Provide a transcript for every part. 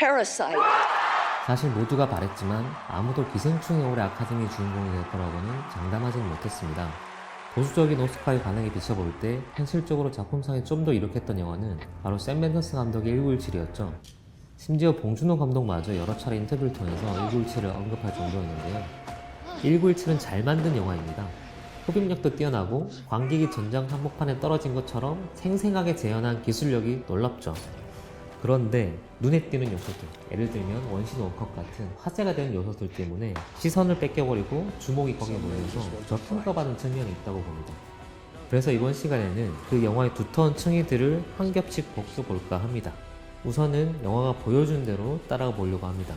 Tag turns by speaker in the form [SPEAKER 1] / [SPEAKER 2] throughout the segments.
[SPEAKER 1] parasite.
[SPEAKER 2] 사실 모두가 바랬지만 아무도 기생충의 올해 아카데미 주인공이 될 거라고는 장담하지는 못했습니다. 보수적인 오스카의 반응에 비춰볼 때 현실적으로 작품상에 좀 더 이룩했던 영화는 바로 샘 맨더스 감독의 1917이었죠. 심지어 봉준호 감독마저 여러 차례 인터뷰를 통해서 1917을 언급할 정도였는데요. 1917은 잘 만든 영화입니다. 흡입력도 뛰어나고 관객이 전장 한복판에 떨어진 것처럼 생생하게 재현한 기술력이 놀랍죠. 그런데 눈에 띄는 요소들, 예를 들면 원신 원컷 같은 화제가 되는 요소들 때문에 시선을 뺏겨버리고 주목이 거기에 몰려서 저평가받은 측면이 있다고 봅니다. 그래서 이번 시간에는 그 영화의 두터운 층위들을 한 겹씩 벗겨볼까 합니다. 우선은 영화가 보여준 대로 따라가 보려고 합니다.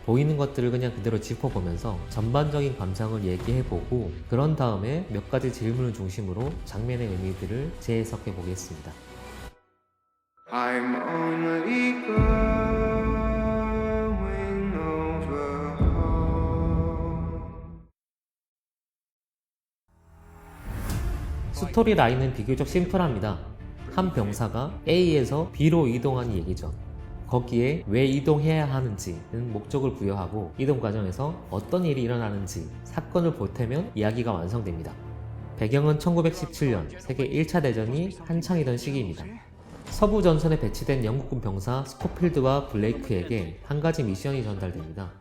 [SPEAKER 2] 보이는 것들을 그냥 그대로 짚어보면서 전반적인 감상을 얘기해보고 그런 다음에 몇 가지 질문을 중심으로 장면의 의미들을 재해석해 보겠습니다.
[SPEAKER 3] I'm only going over home.
[SPEAKER 2] 스토리 라인은 비교적 심플합니다. 한 병사가 A에서 B로 이동하는 얘기죠. 거기에 왜 이동해야 하는지는 목적을 부여하고 이동 과정에서 어떤 일이 일어나는지 사건을 보태면 이야기가 완성됩니다. 배경은 1917년 세계 1차 대전이 한창이던 시기입니다. 서부 전선에 배치된 영국군 병사 스코필드와 블레이크에게 한 가지 미션이 전달됩니다.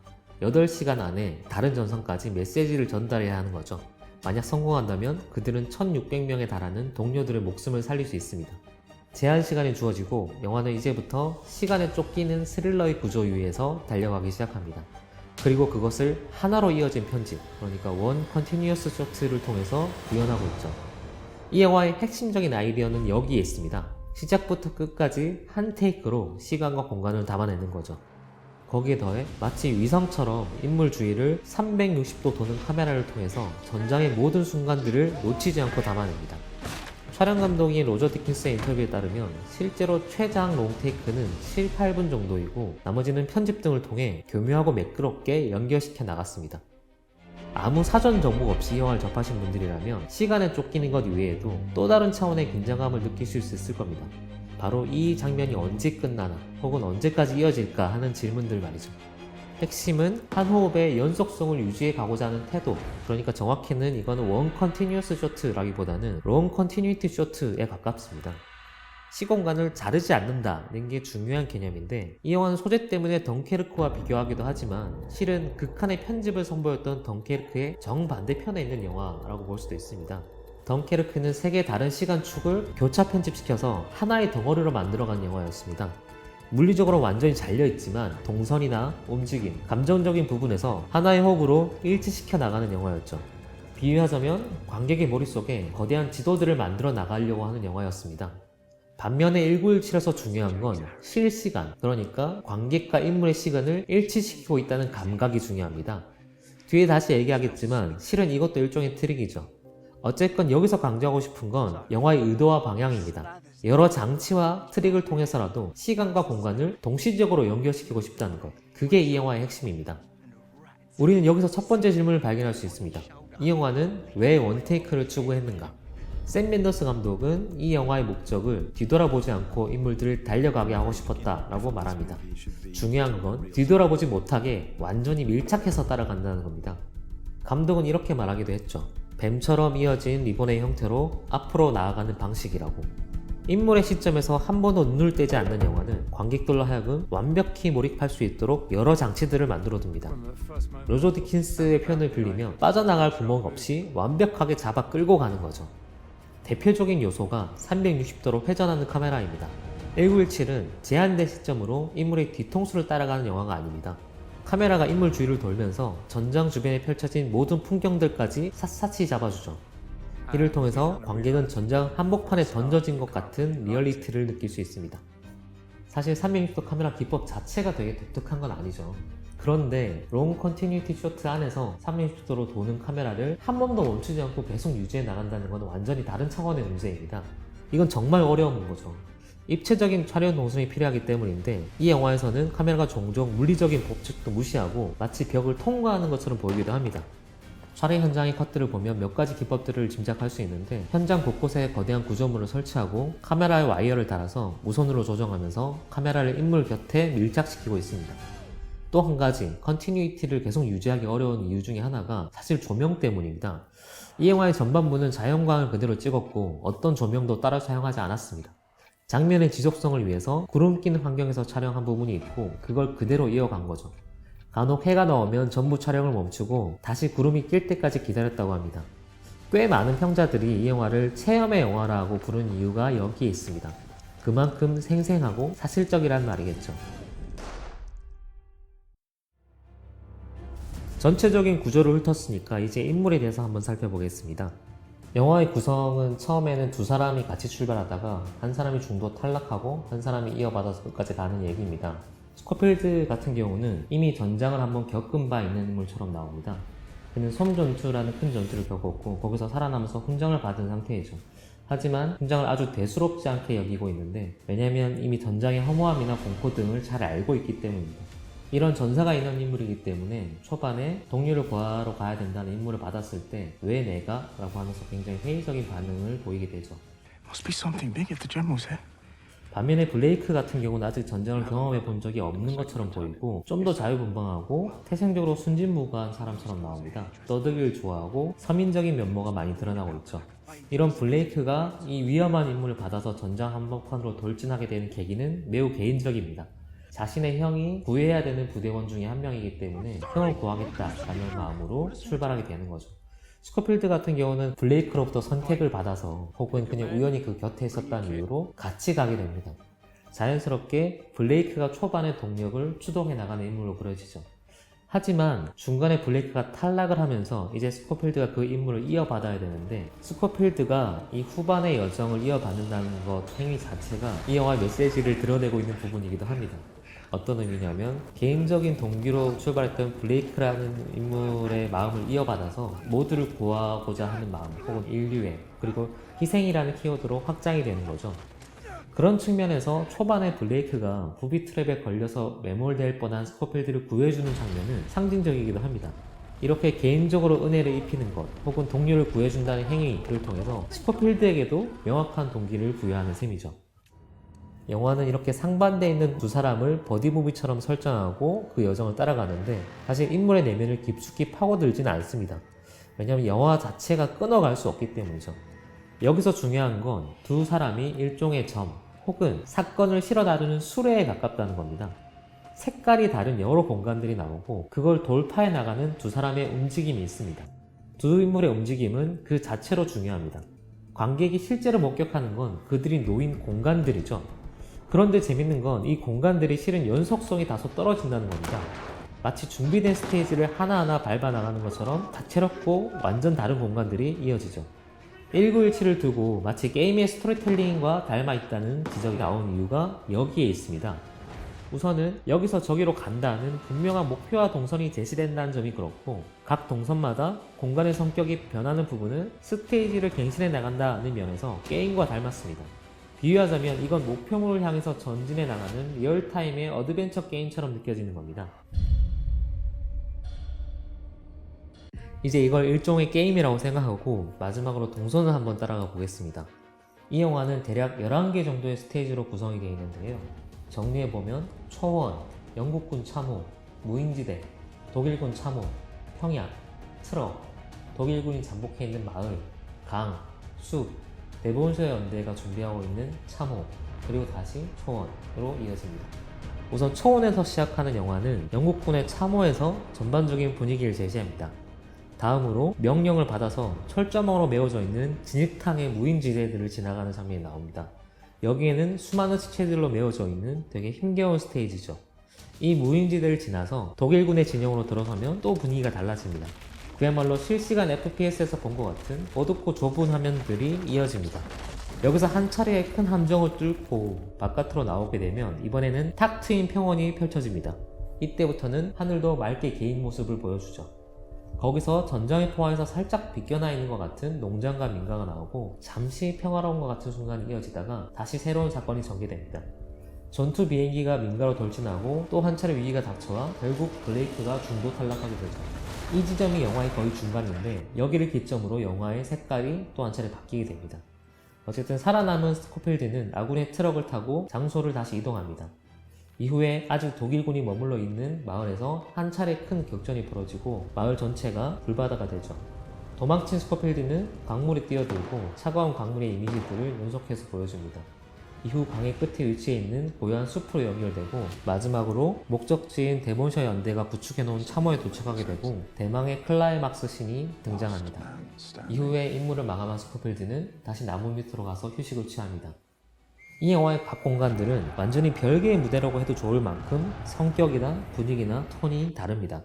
[SPEAKER 2] 8시간 안에 다른 전선까지 메시지를 전달해야 하는 거죠. 만약 성공한다면 그들은 1600명에 달하는 동료들의 목숨을 살릴 수 있습니다. 제한 시간이 주어지고 영화는 이제부터 시간에 쫓기는 스릴러의 구조 위에서 달려가기 시작합니다. 그리고 그것을 하나로 이어진 편집, 그러니까 원 컨티뉴어스 쇼트를 통해서 구현하고 있죠. 이 영화의 핵심적인 아이디어는 여기에 있습니다. 시작부터 끝까지 한 테이크로 시간과 공간을 담아내는 거죠. 거기에 더해 마치 위성처럼 인물 주위를 360도 도는 카메라를 통해서 전장의 모든 순간들을 놓치지 않고 담아냅니다. 촬영 감독인 로저 디킨스의 인터뷰에 따르면 실제로 최장 롱테이크는 7, 8분 정도이고 나머지는 편집 등을 통해 교묘하고 매끄럽게 연결시켜 나갔습니다. 아무 사전 정보 없이 이 영화를 접하신 분들이라면 시간에 쫓기는 것 이외에도 또 다른 차원의 긴장감을 느끼실 수 있을 겁니다. 바로 이 장면이 언제 끝나나 혹은 언제까지 이어질까 하는 질문들 말이죠. 핵심은 한 호흡의 연속성을 유지해 가고자 하는 태도, 그러니까 정확히는 이거는 원 컨티뉴어스 쇼트라기보다는 롱 컨티뉴이티 쇼트에 가깝습니다. 시공간을 자르지 않는다는 게 중요한 개념인데 이 영화는 소재 때문에 덩케르크와 비교하기도 하지만 실은 극한의 편집을 선보였던 덩케르크의 정반대편에 있는 영화라고 볼 수도 있습니다. 덩케르크는 3개의 다른 시간축을 교차 편집시켜서 하나의 덩어리로 만들어간 영화였습니다. 물리적으로 완전히 잘려있지만 동선이나 움직임, 감정적인 부분에서 하나의 호흡으로 일치시켜 나가는 영화였죠. 비유하자면 관객의 머릿속에 거대한 지도들을 만들어 나가려고 하는 영화였습니다. 반면에 1917에서 중요한 건 실시간, 그러니까 관객과 인물의 시간을 일치시키고 있다는 감각이 중요합니다. 뒤에 다시 얘기하겠지만 실은 이것도 일종의 트릭이죠. 어쨌건 여기서 강조하고 싶은 건 영화의 의도와 방향입니다. 여러 장치와 트릭을 통해서라도 시간과 공간을 동시적으로 연결시키고 싶다는 것. 그게 이 영화의 핵심입니다. 우리는 여기서 첫 번째 질문을 발견할 수 있습니다. 이 영화는 왜 원테이크를 추구했는가? 샘 맨더스 감독은 이 영화의 목적을 뒤돌아보지 않고 인물들을 달려가게 하고 싶었다라고 말합니다. 중요한 건 뒤돌아보지 못하게 완전히 밀착해서 따라간다는 겁니다. 감독은 이렇게 말하기도 했죠. 뱀처럼 이어진 리본의 형태로 앞으로 나아가는 방식이라고. 인물의 시점에서 한 번도 눈을 떼지 않는 영화는 관객들로 하여금 완벽히 몰입할 수 있도록 여러 장치들을 만들어둡니다. 로저 디킨스의 표현을 빌리면 빠져나갈 구멍 없이 완벽하게 잡아 끌고 가는 거죠. 대표적인 요소가 360도로 회전하는 카메라입니다. 1917은 제한된 시점으로 인물의 뒤통수를 따라가는 영화가 아닙니다. 카메라가 인물 주위를 돌면서 전장 주변에 펼쳐진 모든 풍경들까지 샅샅이 잡아주죠. 이를 통해서 관객은 전장 한복판에 던져진 것 같은 리얼리티를 느낄 수 있습니다. 사실 360도 카메라 기법 자체가 되게 독특한 건 아니죠. 그런데 롱 컨티뉴이티 쇼트 안에서 360도로 도는 카메라를 한 번도 멈추지 않고 계속 유지해 나간다는 건 완전히 다른 차원의 문제입니다. 이건 정말 어려운 거죠. 입체적인 촬영 동선이 필요하기 때문인데 이 영화에서는 카메라가 종종 물리적인 법칙도 무시하고 마치 벽을 통과하는 것처럼 보이기도 합니다. 촬영 현장의 컷들을 보면 몇 가지 기법들을 짐작할 수 있는데, 현장 곳곳에 거대한 구조물을 설치하고 카메라에 와이어를 달아서 무선으로 조정하면서 카메라를 인물 곁에 밀착시키고 있습니다. 또 한 가지, 컨티뉴이티를 계속 유지하기 어려운 이유 중에 하나가 사실 조명 때문입니다. 이 영화의 전반부는 자연광을 그대로 찍었고 어떤 조명도 따로 사용하지 않았습니다. 장면의 지속성을 위해서 구름 끼는 환경에서 촬영한 부분이 있고 그걸 그대로 이어간 거죠. 간혹 해가 나오면 전부 촬영을 멈추고 다시 구름이 낄 때까지 기다렸다고 합니다. 꽤 많은 평자들이 이 영화를 체험의 영화라고 부른 이유가 여기에 있습니다. 그만큼 생생하고 사실적이란 말이겠죠. 전체적인 구조를 훑었으니까 이제 인물에 대해서 한번 살펴보겠습니다. 영화의 구성은 처음에는 두 사람이 같이 출발하다가 한 사람이 중도 탈락하고 한 사람이 이어받아서 끝까지 가는 얘기입니다. 스코필드 같은 경우는 이미 전장을 한번 겪은 바 있는 인물처럼 나옵니다. 그는 섬전투라는 큰 전투를 겪었고 거기서 살아남아서 훈장을 받은 상태이죠. 하지만 훈장을 아주 대수롭지 않게 여기고 있는데, 왜냐면 이미 전장의 허무함이나 공포 등을 잘 알고 있기 때문입니다. 이런 전사가 있는 인물이기 때문에 초반에 동료를 구하러 가야 된다는 임무를 받았을 때 왜 내가? 라고 하면서 굉장히 회의적인 반응을 보이게 되죠.
[SPEAKER 1] Must be something big if the general's here.
[SPEAKER 2] 반면에 블레이크 같은 경우는 아직 전쟁을 경험해 본 적이 없는 것처럼 보이고 좀 더 자유분방하고 태생적으로 순진무구한 사람처럼 나옵니다. 떠들기를 좋아하고 서민적인 면모가 많이 드러나고 있죠. 이런 블레이크가 이 위험한 임무를 받아서 전장 한복판으로 돌진하게 되는 계기는 매우 개인적입니다. 자신의 형이 구해야 되는 부대원 중에 한 명이기 때문에 형을 구하겠다라는 마음으로 출발하게 되는 거죠. 스코필드 같은 경우는 블레이크로부터 선택을 받아서 혹은 그냥 우연히 그 곁에 있었다는 이유로 같이 가게 됩니다. 자연스럽게 블레이크가 초반의 동력을 추동해 나가는 인물로 그려지죠. 하지만 중간에 블레이크가 탈락을 하면서 이제 스코필드가 그 임무를 이어받아야 되는데, 스코필드가 이 후반의 여정을 이어받는다는 것 행위 자체가 이 영화의 메시지를 드러내고 있는 부분이기도 합니다. 어떤 의미냐면 개인적인 동기로 출발했던 블레이크라는 인물의 마음을 이어받아서 모두를 구하고자 하는 마음, 혹은 인류애, 그리고 희생이라는 키워드로 확장이 되는 거죠. 그런 측면에서 초반에 블레이크가 부비 트랩에 걸려서 매몰될 뻔한 스코필드를 구해주는 장면은 상징적이기도 합니다. 이렇게 개인적으로 은혜를 입히는 것, 혹은 동료를 구해준다는 행위를 통해서 스코필드에게도 명확한 동기를 부여하는 셈이죠. 영화는 이렇게 상반되어 있는 두 사람을 버디무비처럼 설정하고 그 여정을 따라가는데, 사실 인물의 내면을 깊숙이 파고들지는 않습니다. 왜냐하면 영화 자체가 끊어갈 수 없기 때문이죠. 여기서 중요한 건 두 사람이 일종의 점 혹은 사건을 실어 다루는 수레에 가깝다는 겁니다. 색깔이 다른 여러 공간들이 나오고 그걸 돌파해 나가는 두 사람의 움직임이 있습니다. 두 인물의 움직임은 그 자체로 중요합니다. 관객이 실제로 목격하는 건 그들이 놓인 공간들이죠. 그런데 재밌는 건 이 공간들이 실은 연속성이 다소 떨어진다는 겁니다. 마치 준비된 스테이지를 하나하나 밟아 나가는 것처럼 다채롭고 완전 다른 공간들이 이어지죠. 1917을 두고 마치 게임의 스토리텔링과 닮아 있다는 지적이 나온 이유가 여기에 있습니다. 우선은 여기서 저기로 간다는 분명한 목표와 동선이 제시된다는 점이 그렇고, 각 동선마다 공간의 성격이 변하는 부분은 스테이지를 갱신해 나간다는 면에서 게임과 닮았습니다. 비유하자면 이건 목표물을 향해서 전진해 나가는 리얼타임의 어드벤처 게임처럼 느껴지는 겁니다. 이제 이걸 일종의 게임이라고 생각하고 마지막으로 동선을 한번 따라가 보겠습니다. 이 영화는 대략 11개 정도의 스테이지로 구성이 되어 있는데요. 정리해보면 초원, 영국군 참호, 무인지대, 독일군 참호, 평야, 트럭, 독일군이 잠복해 있는 마을, 강, 숲, 대본소의 연대가 준비하고 있는 참호, 그리고 다시 초원으로 이어집니다. 우선 초원에서 시작하는 영화는 영국군의 참호에서 전반적인 분위기를 제시합니다. 다음으로 명령을 받아서 철조망으로 메워져 있는 진흙탕의 무인지대들을 지나가는 장면이 나옵니다. 여기에는 수많은 시체들로 메워져 있는 되게 힘겨운 스테이지죠. 이 무인지대를 지나서 독일군의 진영으로 들어서면 또 분위기가 달라집니다. 그야말로 실시간 FPS에서 본 것 같은 어둡고 좁은 화면들이 이어집니다. 여기서 한 차례의 큰 함정을 뚫고 바깥으로 나오게 되면 이번에는 탁 트인 평원이 펼쳐집니다. 이때부터는 하늘도 맑게 개인 모습을 보여주죠. 거기서 전장의 포화에서 살짝 비껴나 있는 것 같은 농장과 민가가 나오고 잠시 평화로운 것 같은 순간이 이어지다가 다시 새로운 사건이 전개됩니다. 전투 비행기가 민가로 돌진하고 또 한 차례 위기가 닥쳐와 결국 블레이크가 중도 탈락하게 되죠. 이 지점이 영화의 거의 중간인데 여기를 기점으로 영화의 색깔이 또 한 차례 바뀌게 됩니다. 어쨌든 살아남은 스코필드는 아군의 트럭을 타고 장소를 다시 이동합니다. 이후에 아직 독일군이 머물러 있는 마을에서 한 차례 큰 격전이 벌어지고 마을 전체가 불바다가 되죠. 도망친 스코필드는 광물에 뛰어들고 차가운 광물의 이미지들을 연속해서 보여줍니다. 이후 강의 끝에 위치해 있는 고요한 숲으로 연결되고 마지막으로 목적지인 대본셔 연대가 구축해놓은 참호에 도착하게 되고 대망의 클라이막스 씬이 등장합니다. 이후에 임무를 마감한 스코필드는 다시 나무 밑으로 가서 휴식을 취합니다. 이 영화의 각 공간들은 완전히 별개의 무대라고 해도 좋을 만큼 성격이나 분위기나 톤이 다릅니다.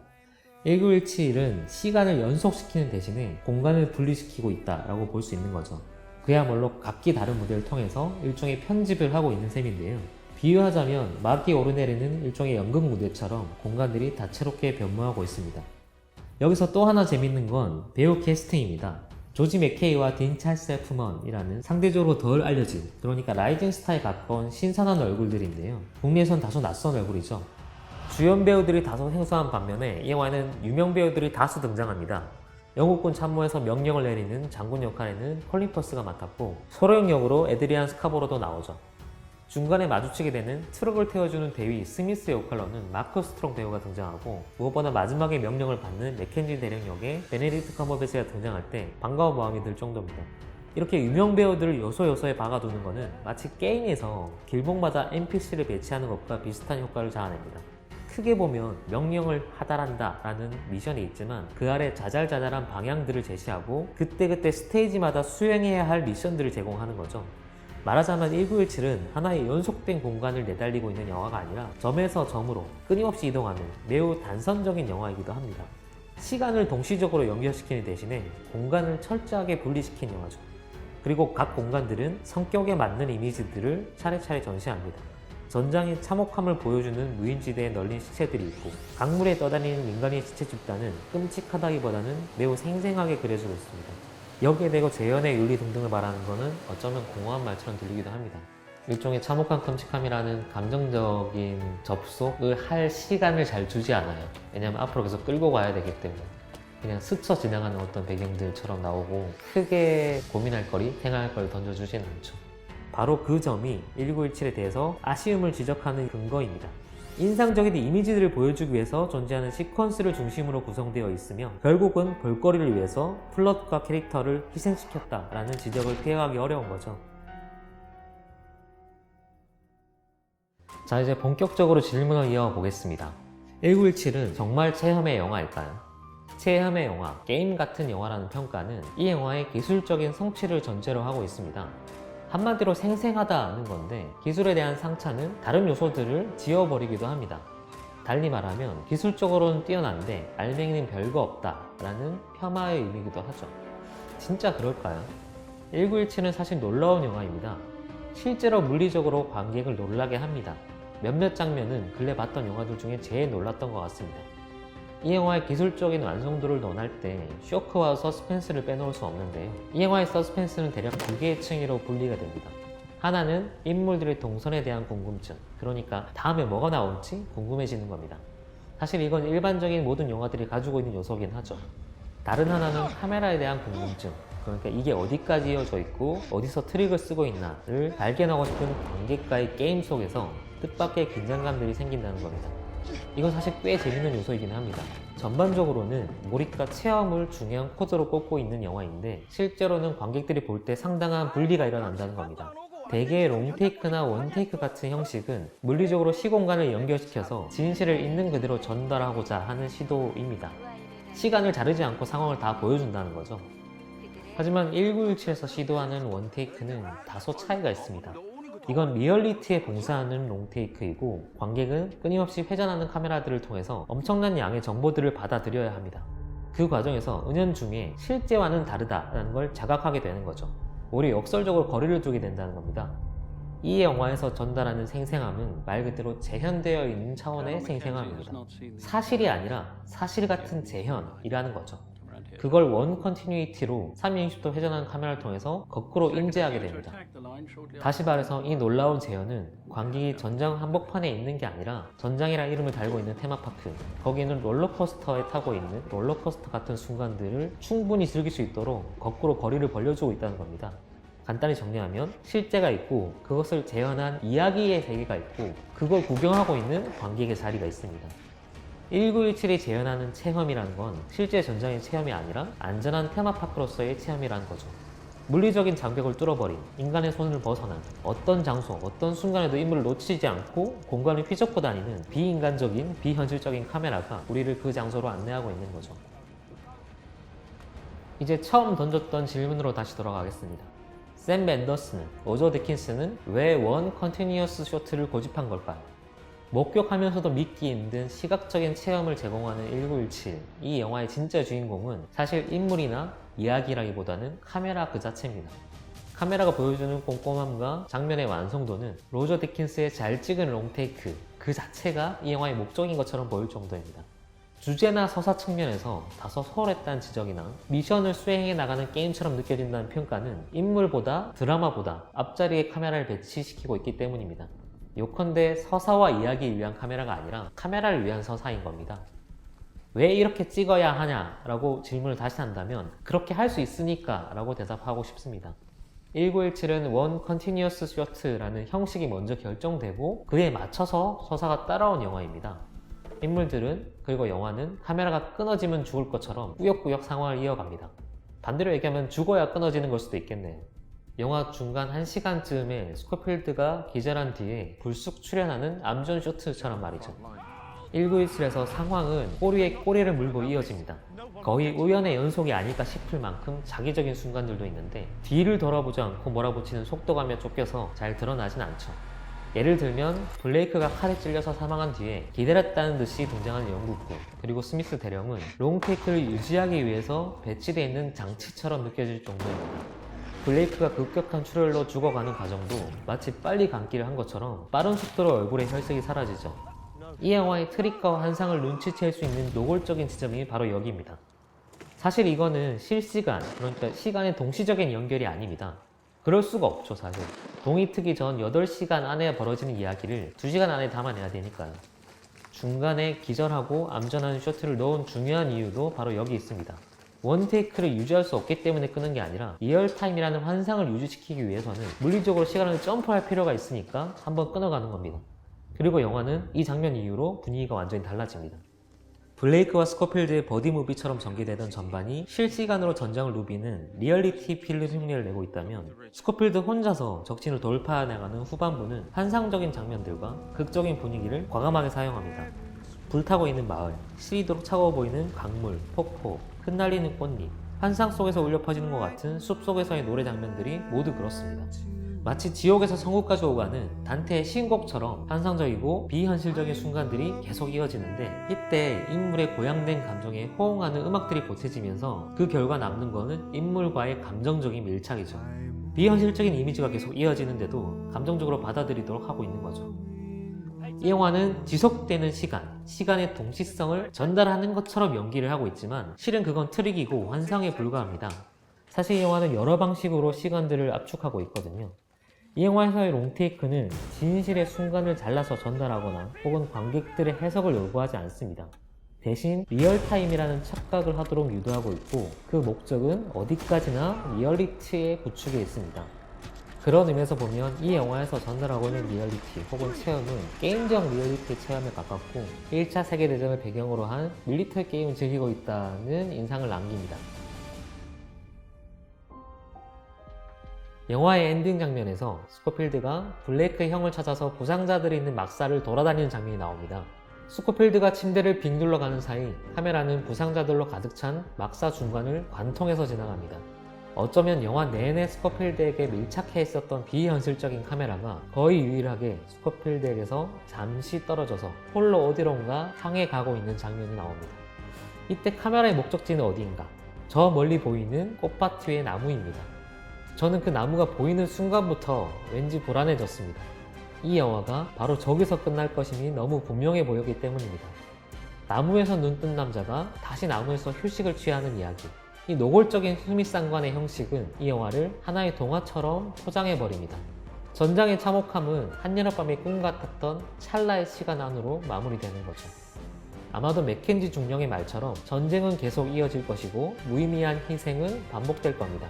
[SPEAKER 2] 1917은 시간을 연속시키는 대신에 공간을 분리시키고 있다라고 볼 수 있는 거죠. 그야말로 각기 다른 무대를 통해서 일종의 편집을 하고 있는 셈인데요. 비유하자면 마키 오르네르는 일종의 연극 무대처럼 공간들이 다채롭게 변모하고 있습니다. 여기서 또 하나 재밌는 건 배우 캐스팅입니다. 조지 맥케이와 딘 찰스 에프먼이라는 상대적으로 덜 알려진, 그러니까 라이징 스타에 가까운 신선한 얼굴들인데요. 국내에선 다소 낯선 얼굴이죠. 주연 배우들이 다소 생소한 반면에 이 영화에는 유명 배우들이 다수 등장합니다. 영국군 참모에서 명령을 내리는 장군 역할에는 콜린 퍼스가 맡았고 소령 역으로 에드리안 스카보로도 나오죠. 중간에 마주치게 되는 트럭을 태워주는 대위 스미스 역할로는 마크 스트롱 배우가 등장하고 무엇보다 마지막에 명령을 받는 맥켄지 대령 역의 베네딕트 컴버배치가 등장할 때 반가운 마음이 들 정도입니다. 이렇게 유명 배우들을 요소요소에 박아두는 것은 마치 게임에서 길목마다 NPC를 배치하는 것과 비슷한 효과를 자아냅니다. 크게 보면 명령을 하달한다 라는 미션이 있지만 그 아래 자잘자잘한 방향들을 제시하고 그때그때 스테이지마다 수행해야 할 미션들을 제공하는 거죠. 말하자면 1917은 하나의 연속된 공간을 내달리고 있는 영화가 아니라 점에서 점으로 끊임없이 이동하는 매우 단선적인 영화이기도 합니다. 시간을 동시적으로 연결시키는 대신에 공간을 철저하게 분리시킨 영화죠. 그리고 각 공간들은 성격에 맞는 이미지들을 차례차례 전시합니다. 전장의 참혹함을 보여주는 무인지대에 널린 시체들이 있고 강물에 떠다니는 인간의 시체 집단은 끔찍하다기보다는 매우 생생하게 그려지고 있습니다. 여기에 대고 재현의 윤리 등등을 말하는 것은 어쩌면 공허한 말처럼 들리기도 합니다. 일종의 참혹한 끔찍함이라는 감정적인 접속을 할 시간을 잘 주지 않아요. 왜냐하면 앞으로 계속 끌고 가야 되기 때문에 그냥 스쳐 지나가는 어떤 배경들처럼 나오고 크게 고민할 거리, 생각할 거리 던져주지는 않죠. 바로 그 점이 1917에 대해서 아쉬움을 지적하는 근거입니다. 인상적인 이미지들을 보여주기 위해서 존재하는 시퀀스를 중심으로 구성되어 있으며 결국은 볼거리를 위해서 플롯과 캐릭터를 희생시켰다라는 지적을 피해가기 어려운 거죠. 자, 이제 본격적으로 질문을 이어보겠습니다. 1917은 정말 체험의 영화일까요? 체험의 영화, 게임 같은 영화라는 평가는 이 영화의 기술적인 성취를 전제로 하고 있습니다. 한마디로 생생하다는 건데 기술에 대한 상차는 다른 요소들을 지워버리기도 합니다. 달리 말하면 기술적으로는 뛰어난데 알맹이는 별거 없다라는 폄하의 의미이기도 하죠. 진짜 그럴까요? 1917은 사실 놀라운 영화입니다. 실제로 물리적으로 관객을 놀라게 합니다. 몇몇 장면은 근래 봤던 영화들 중에 제일 놀랐던 것 같습니다. 이 영화의 기술적인 완성도를 논할 때 쇼크와 서스펜스를 빼놓을 수 없는데요. 이 영화의 서스펜스는 대략 두 개의 층으로 분리가 됩니다. 하나는 인물들의 동선에 대한 궁금증, 그러니까 다음에 뭐가 나올지 궁금해지는 겁니다. 사실 이건 일반적인 모든 영화들이 가지고 있는 요소긴 하죠. 다른 하나는 카메라에 대한 궁금증, 그러니까 이게 어디까지 이어져 있고 어디서 트릭을 쓰고 있나를 발견하고 싶은 관객과의 게임 속에서 뜻밖의 긴장감들이 생긴다는 겁니다. 이건 사실 꽤 재밌는 요소이긴 합니다. 전반적으로는 몰입과 체험을 중요한 코드로 꼽고 있는 영화인데 실제로는 관객들이 볼 때 상당한 분리가 일어난다는 겁니다. 대개의 롱테이크나 원테이크 같은 형식은 물리적으로 시공간을 연결시켜서 진실을 있는 그대로 전달하고자 하는 시도입니다. 시간을 자르지 않고 상황을 다 보여준다는 거죠. 하지만 1917에서 시도하는 원테이크는 다소 차이가 있습니다. 이건 리얼리티에 봉사하는 롱테이크이고 관객은 끊임없이 회전하는 카메라들을 통해서 엄청난 양의 정보들을 받아들여야 합니다. 그 과정에서 은연중에 실제와는 다르다라는 걸 자각하게 되는 거죠. 오히려 역설적으로 거리를 두게 된다는 겁니다. 이 영화에서 전달하는 생생함은 말 그대로 재현되어 있는 차원의 생생함입니다. 사실이 아니라 사실 같은 재현이라는 거죠. 그걸 원 컨티뉴이티로 360도 회전하는 카메라를 통해서 거꾸로 인지하게 됩니다. 다시 말해서 이 놀라운 재현은 관객이 전장 한복판에 있는 게 아니라 전장이라는 이름을 달고 있는 테마파크, 거기는 롤러코스터에 타고 있는 롤러코스터 같은 순간들을 충분히 즐길 수 있도록 거꾸로 거리를 벌려주고 있다는 겁니다. 간단히 정리하면 실제가 있고 그것을 재현한 이야기의 세계가 있고 그걸 구경하고 있는 관객의 자리가 있습니다. 1917이 재현하는 체험이라는 건 실제 전장의 체험이 아니라 안전한 테마파크로서의 체험이라는 거죠. 물리적인 장벽을 뚫어버린 인간의 손을 벗어난 어떤 장소, 어떤 순간에도 인물을 놓치지 않고 공간을 휘젓고 다니는 비인간적인, 비현실적인 카메라가 우리를 그 장소로 안내하고 있는 거죠. 이제 처음 던졌던 질문으로 다시 돌아가겠습니다. 샘 맨더스는, 로저 디킨스는 왜 원 컨티니어스 쇼트를 고집한 걸까요? 목격하면서도 믿기 힘든 시각적인 체험을 제공하는 1917, 이 영화의 진짜 주인공은 사실 인물이나 이야기라기보다는 카메라 그 자체입니다. 카메라가 보여주는 꼼꼼함과 장면의 완성도는 로저 디킨스의 잘 찍은 롱테이크 그 자체가 이 영화의 목적인 것처럼 보일 정도입니다. 주제나 서사 측면에서 다소 소홀했다는 지적이나 미션을 수행해 나가는 게임처럼 느껴진다는 평가는 인물보다 드라마보다 앞자리에 카메라를 배치시키고 있기 때문입니다. 요컨대 서사와 이야기를 위한 카메라가 아니라 카메라를 위한 서사인 겁니다. 왜 이렇게 찍어야 하냐라고 질문을 다시 한다면 그렇게 할 수 있으니까 라고 대답하고 싶습니다. 1917은 원 컨티니어스 쇼트라는 형식이 먼저 결정되고 그에 맞춰서 서사가 따라온 영화입니다. 인물들은 그리고 영화는 카메라가 끊어지면 죽을 것처럼 꾸역꾸역 상황을 이어갑니다. 반대로 얘기하면 죽어야 끊어지는 걸 수도 있겠네요. 영화 중간 1시간쯤에 스코필드가 기절한 뒤에 불쑥 출연하는 암전 쇼트처럼 말이죠. 1917에서 상황은 꼬리에 꼬리를 물고 이어집니다. 거의 우연의 연속이 아닐까 싶을 만큼 자기적인 순간들도 있는데 뒤를 돌아보지 않고 몰아붙이는 속도감에 쫓겨서 잘 드러나진 않죠. 예를 들면 블레이크가 칼에 찔려서 사망한 뒤에 기다렸다는 듯이 등장하는 영국군, 그리고 스미스 대령은 롱테이크를 유지하기 위해서 배치되어 있는 장치처럼 느껴질 정도입니다. 블레이크가 급격한 출혈로 죽어가는 과정도 마치 빨리 감기를 한 것처럼 빠른 속도로 얼굴의 혈색이 사라지죠. 이 영화의 트릭과 환상을 눈치챌 수 있는 노골적인 지점이 바로 여기입니다. 사실 이거는 실시간, 그러니까 시간의 동시적인 연결이 아닙니다. 그럴 수가 없죠, 사실. 동이 트기 전 8시간 안에 벌어지는 이야기를 2시간 안에 담아내야 되니까요. 중간에 기절하고 암전하는 쇼트를 넣은 중요한 이유도 바로 여기 있습니다. 원테이크를 유지할 수 없기 때문에 끄는 게 아니라 리얼타임이라는 환상을 유지시키기 위해서는 물리적으로 시간을 점프할 필요가 있으니까 한번 끊어가는 겁니다. 그리고 영화는 이 장면 이후로 분위기가 완전히 달라집니다. 블레이크와 스코필드의 버디무비처럼 전개되던 전반이 실시간으로 전장을 누비는 리얼리티 필름 흉내를 내고 있다면 스코필드 혼자서 적진을 돌파해나가는 후반부는 환상적인 장면들과 극적인 분위기를 과감하게 사용합니다. 불타고 있는 마을, 시리도록 차가워 보이는 강물, 폭포, 흩날리는 꽃잎, 환상 속에서 울려 퍼지는 것 같은 숲속에서의 노래 장면들이 모두 그렇습니다. 마치 지옥에서 천국까지 오가는 단테의 신곡처럼 환상적이고 비현실적인 순간들이 계속 이어지는데 이때 인물의 고양된 감정에 호응하는 음악들이 보태지면서 그 결과 남는 거는 인물과의 감정적인 밀착이죠. 비현실적인 이미지가 계속 이어지는데도 감정적으로 받아들이도록 하고 있는 거죠. 이 영화는 지속되는 시간의 동시성을 전달하는 것처럼 연기를 하고 있지만 실은 그건 트릭이고 환상에 불과합니다. 사실 이 영화는 여러 방식으로 시간들을 압축하고 있거든요. 이 영화에서의 롱테이크는 진실의 순간을 잘라서 전달하거나 혹은 관객들의 해석을 요구하지 않습니다. 대신 리얼타임이라는 착각을 하도록 유도하고 있고 그 목적은 어디까지나 리얼리티에 구축해 있습니다. 그런 의미에서 보면 이 영화에서 전달하고 있는 리얼리티 혹은 체험은 게임적 리얼리티 체험에 가깝고 1차 세계대전을 배경으로 한 밀리터리 게임을 즐기고 있다는 인상을 남깁니다. 영화의 엔딩 장면에서 스코필드가 블레이크의 형을 찾아서 부상자들이 있는 막사를 돌아다니는 장면이 나옵니다. 스코필드가 침대를 빙 둘러가는 사이 카메라는 부상자들로 가득 찬 막사 중간을 관통해서 지나갑니다. 어쩌면 영화 내내 스코필드에게 밀착해 있었던 비현실적인 카메라가 거의 유일하게 스코필드에게서 잠시 떨어져서 홀로 어디론가 향해 가고 있는 장면이 나옵니다. 이때 카메라의 목적지는 어디인가? 저 멀리 보이는 꽃밭 위의 나무입니다. 저는 그 나무가 보이는 순간부터 왠지 불안해졌습니다. 이 영화가 바로 저기서 끝날 것임이 너무 분명해 보였기 때문입니다. 나무에서 눈 뜬 남자가 다시 나무에서 휴식을 취하는 이야기. 이 노골적인 수미상관의 형식은 이 영화를 하나의 동화처럼 포장해버립니다. 전장의 참혹함은 한여름밤의 꿈 같았던 찰나의 시간 안으로 마무리되는 거죠. 아마도 맥켄지 중령의 말처럼 전쟁은 계속 이어질 것이고 무의미한 희생은 반복될 겁니다.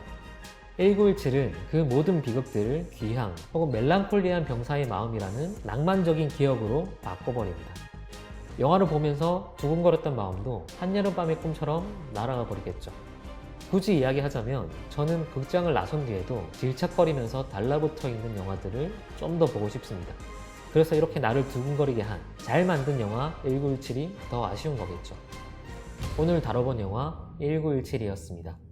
[SPEAKER 2] 1917은 그 모든 비극들을 귀향 혹은 멜랑콜리한 병사의 마음이라는 낭만적인 기억으로 바꿔버립니다. 영화를 보면서 두근거렸던 마음도 한여름밤의 꿈처럼 날아가 버리겠죠. 굳이 이야기하자면 저는 극장을 나선 뒤에도 질척거리면서 달라붙어 있는 영화들을 좀 더 보고 싶습니다. 그래서 이렇게 나를 두근거리게 한 잘 만든 영화 1917이 더 아쉬운 거겠죠. 오늘 다뤄본 영화 1917이었습니다.